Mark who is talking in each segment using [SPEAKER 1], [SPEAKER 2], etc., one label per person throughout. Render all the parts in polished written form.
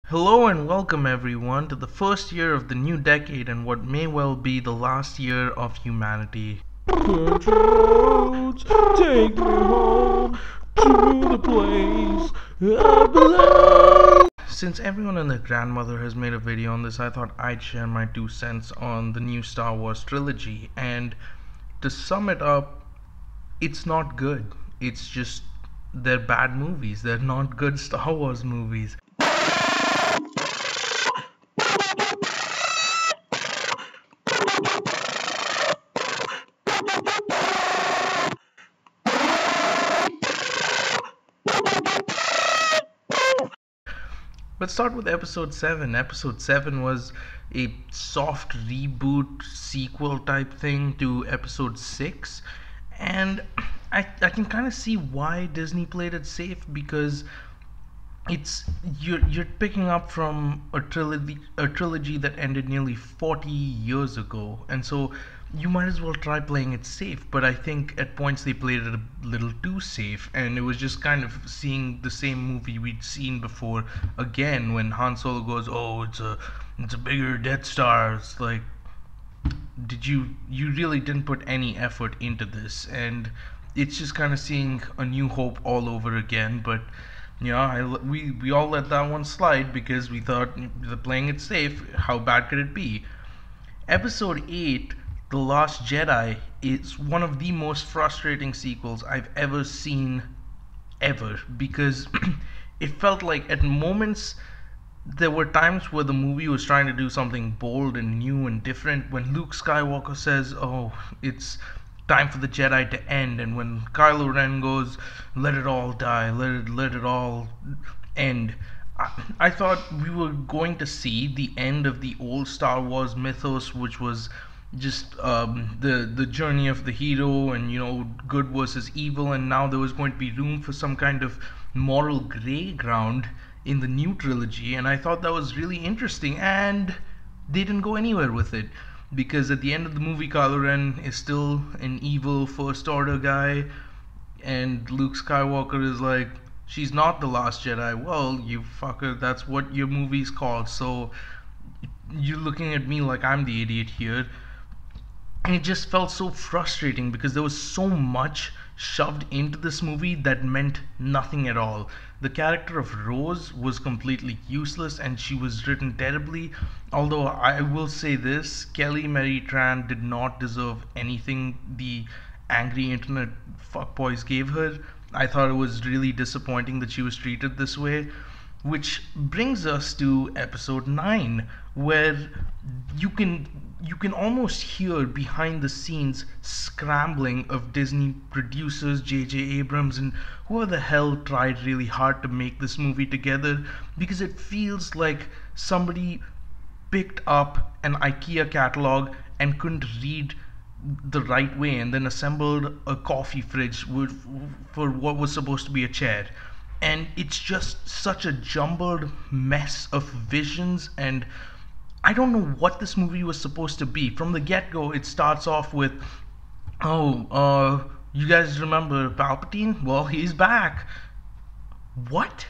[SPEAKER 1] Hello and welcome everyone to the first year of the new decade and what may well be the last year of humanity.
[SPEAKER 2] Country roads, take me home to the place I belong.
[SPEAKER 1] Since everyone and their grandmother has made a video on this, I thought I'd share my 2 cents on the new Star Wars trilogy. And to sum it up, it's not good. It's just, they're bad movies. They're not good Star Wars movies. Let's start with episode 7. Episode 7 was a soft reboot sequel type thing to episode 6. And I can kind of see why Disney played it safe because it's you're picking up from a trilogy that ended nearly 40 years ago, and so you might as well try playing it safe. But I think at points they played it a little too safe, and it was just kind of seeing the same movie we'd seen before again. When Han Solo goes, "Oh, it's a bigger Death Star," it's like, you really didn't put any effort into this, and it's just kind of seeing A New Hope all over again. But we all let that one slide because we thought the playing it safe. How bad could it be? Episode 8, The Last Jedi, is one of the most frustrating sequels I've ever seen, ever, because it felt like at moments there were times where the movie was trying to do something bold and new and different. When Luke Skywalker says, "Oh, it's time for the Jedi to end," and when Kylo Ren goes, "Let it all die, let it all end." I thought we were going to see the end of the old Star Wars mythos, which was just the journey of the hero and good versus evil, and now there was going to be room for some kind of moral gray ground in the new trilogy, and I thought that was really interesting, and they didn't go anywhere with it because at the end of the movie Kylo Ren is still an evil First Order guy, and Luke Skywalker is like, "She's not the last Jedi." Well, you fucker, that's what your movie's called, so you're looking at me like I'm the idiot here. And it just felt so frustrating because there was so much shoved into this movie that meant nothing at all. The character of Rose was completely useless and she was written terribly. Although I will say this, Kelly Mary Tran did not deserve anything the angry internet fuckboys gave her. I thought it was really disappointing that she was treated this way. Which brings us to episode 9, where you can you can almost hear behind the scenes scrambling of Disney producers, J.J. Abrams and whoever the hell tried really hard to make this movie together, because it feels like somebody picked up an IKEA catalog and couldn't read the right way and then assembled a coffee fridge for what was supposed to be a chair. And it's just such a jumbled mess of visions, and I don't know what this movie was supposed to be. From the get-go, it starts off with, "Oh, you guys remember Palpatine? Well, he's back." What?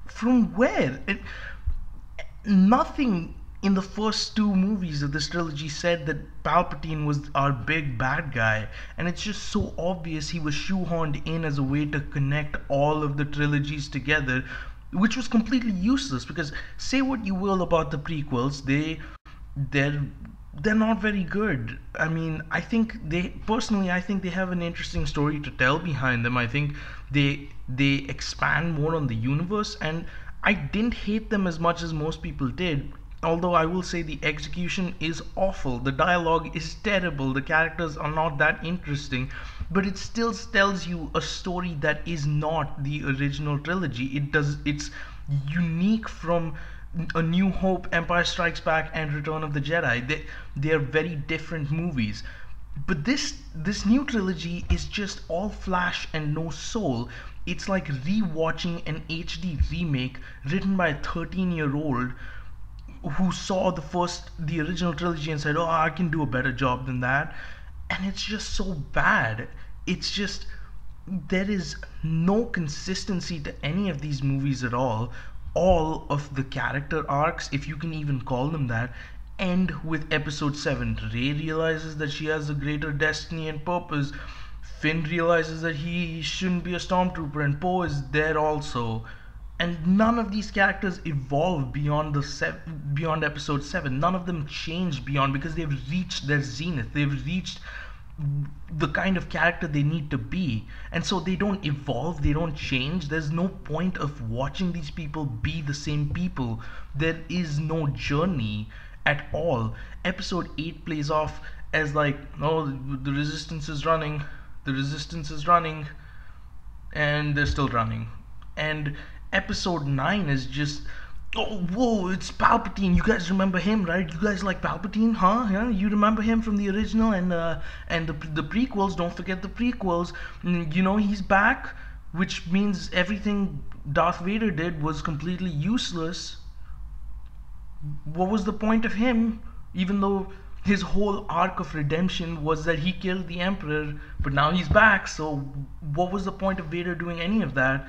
[SPEAKER 1] From where? Nothing in the first two movies of this trilogy said that Palpatine was our big bad guy, and it's just so obvious he was shoehorned in as a way to connect all of the trilogies together, which was completely useless. Because say what you will about the prequels, they're not very good. I mean, I think they have an interesting story to tell behind them. I think they expand more on the universe, and I didn't hate them as much as most people did. Although I will say the execution is awful, the dialogue is terrible, the characters are not that interesting, but it still tells you a story that is not the original trilogy. It's unique from A New Hope, Empire Strikes Back, and Return of the Jedi. They are very different movies. But this new trilogy is just all flash and no soul. It's like rewatching an HD remake written by a 13-year-old who saw the original trilogy and said, "Oh, I can do a better job than that," and it's just so bad. It's just, there is no consistency to any of these movies at all. all of the character arcs, if you can even call them that, end with episode 7. Rey realizes that she has a greater destiny and purpose. Finn realizes that he shouldn't be a stormtrooper, and Poe is there also. And none of these characters evolve beyond beyond episode 7. None of them change beyond, because they've reached their zenith. They've reached the kind of character they need to be, and so they don't evolve, they don't change. There's no point of watching these people be the same people. There is no journey at all. Episode 8 plays off as like, oh, the resistance is running, the resistance is running, and they're still running. And episode 9 is just, oh, whoa, it's Palpatine. You guys remember him, right? You guys like Palpatine, huh? Yeah, you remember him from the original and the prequels. Don't forget the prequels. You know, he's back, which means everything Darth Vader did was completely useless. What was the point of him? Even though his whole arc of redemption was that he killed the Emperor, but now he's back, so what was the point of Vader doing any of that?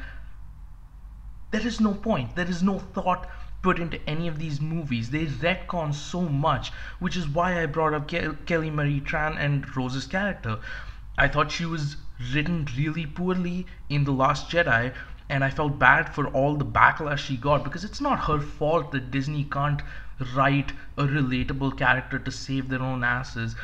[SPEAKER 1] There is no point. There is no thought put into any of these movies. They retcon so much, which is why I brought up Kelly Marie Tran and Rose's character. I thought she was written really poorly in The Last Jedi, and I felt bad for all the backlash she got, because it's not her fault that Disney can't write a relatable character to save their own asses.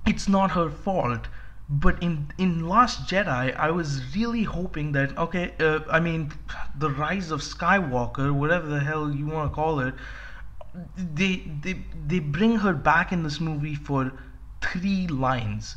[SPEAKER 1] It's not her fault. But in Last Jedi, I was really hoping that, okay, I mean, the rise of Skywalker, whatever the hell you want to call it, they bring her back in this movie for 3 lines,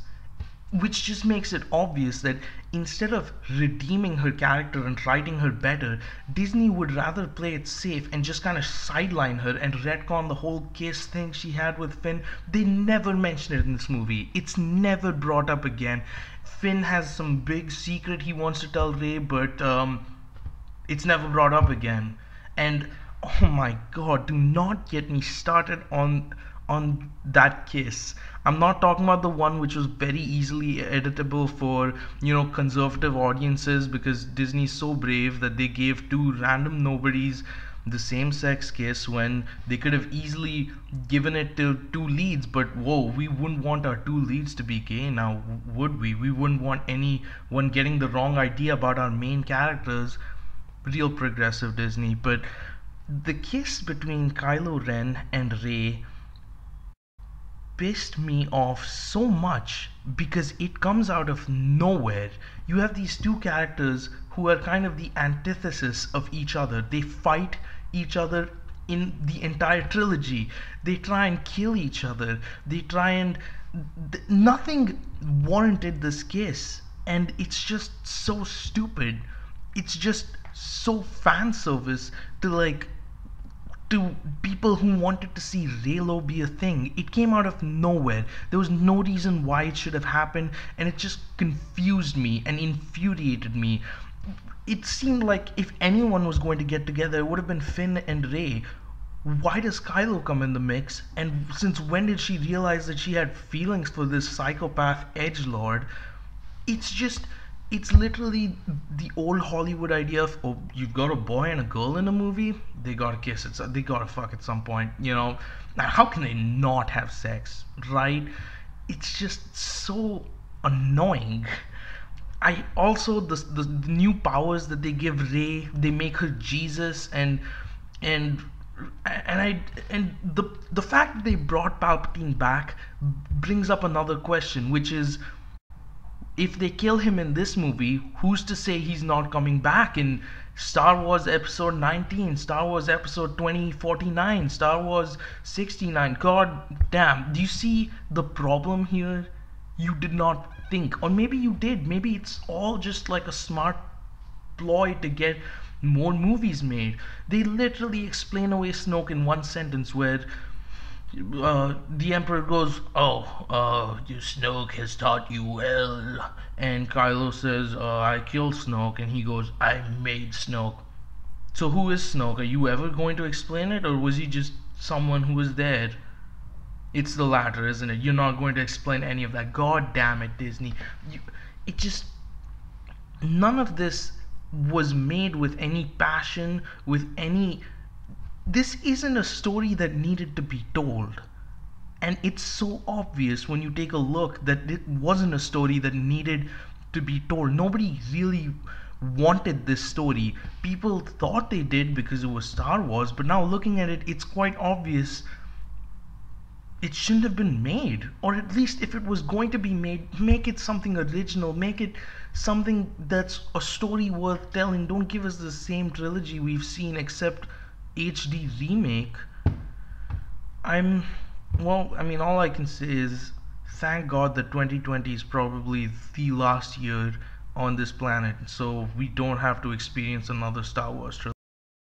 [SPEAKER 1] which just makes it obvious that instead of redeeming her character and writing her better, Disney would rather play it safe and just kind of sideline her and retcon the whole kiss thing she had with Finn. They never mention it in this movie. It's never brought up again. Finn has some big secret he wants to tell Rey, but it's never brought up again. And oh my god, do not get me started on that kiss. I'm not talking about the one which was very easily editable for, you know, conservative audiences, because Disney's so brave that they gave 2 random nobodies the same sex kiss when they could have easily given it to 2 leads. But whoa, we wouldn't want our 2 leads to be gay now, would we? We wouldn't want anyone getting the wrong idea about our main characters. Real progressive Disney. But the kiss between Kylo Ren and Rey pissed me off so much, because it comes out of nowhere. You have these 2 characters who are kind of the antithesis of each other. They fight each other in the entire trilogy. They try and kill each other. They try and nothing warranted this kiss, and it's just so stupid. It's just so fan service to people who wanted to see Reylo be a thing. It came out of nowhere. There was no reason why it should have happened, and it just confused me and infuriated me. It seemed like if anyone was going to get together, it would have been Finn and Rey. Why does Kylo come in the mix? And since when did she realize that she had feelings for this psychopath edgelord? It's literally the old Hollywood idea of, oh, you've got a boy and a girl in a movie, they gotta kiss it, they gotta fuck at some point, you know. Now, how can they not have sex, right? It's just so annoying. I also the new powers that they give Rey, they make her Jesus, and the fact that they brought Palpatine back brings up another question, which is, if they kill him in this movie, who's to say he's not coming back in Star Wars Episode 19, Star Wars Episode 2049, Star Wars 69? God damn, do you see the problem here? You did not think, or maybe you did, maybe it's all just like a smart ploy to get more movies made. They literally explain away Snoke in one sentence, where the Emperor goes, "Oh, Snoke has taught you well," and Kylo says, "I killed Snoke," and he goes, "I made Snoke." So who is Snoke? Are you ever going to explain it, or was he just someone who was there? It's the latter, isn't it? You're not going to explain any of that. God damn it, Disney! It just, none of this was made with any passion, with any. This isn't a story that needed to be told. And it's so obvious when you take a look that it wasn't a story that needed to be told. Nobody really wanted this story. People thought they did because it was Star Wars, but now looking at it, it's quite obvious it shouldn't have been made. Or at least if it was going to be made, make it something original, make it something that's a story worth telling. Don't give us the same trilogy we've seen except HD remake. I'm well, I mean, all I can say is thank God that 2020 is probably the last year on this planet, so we don't have to experience another Star Wars trilogy.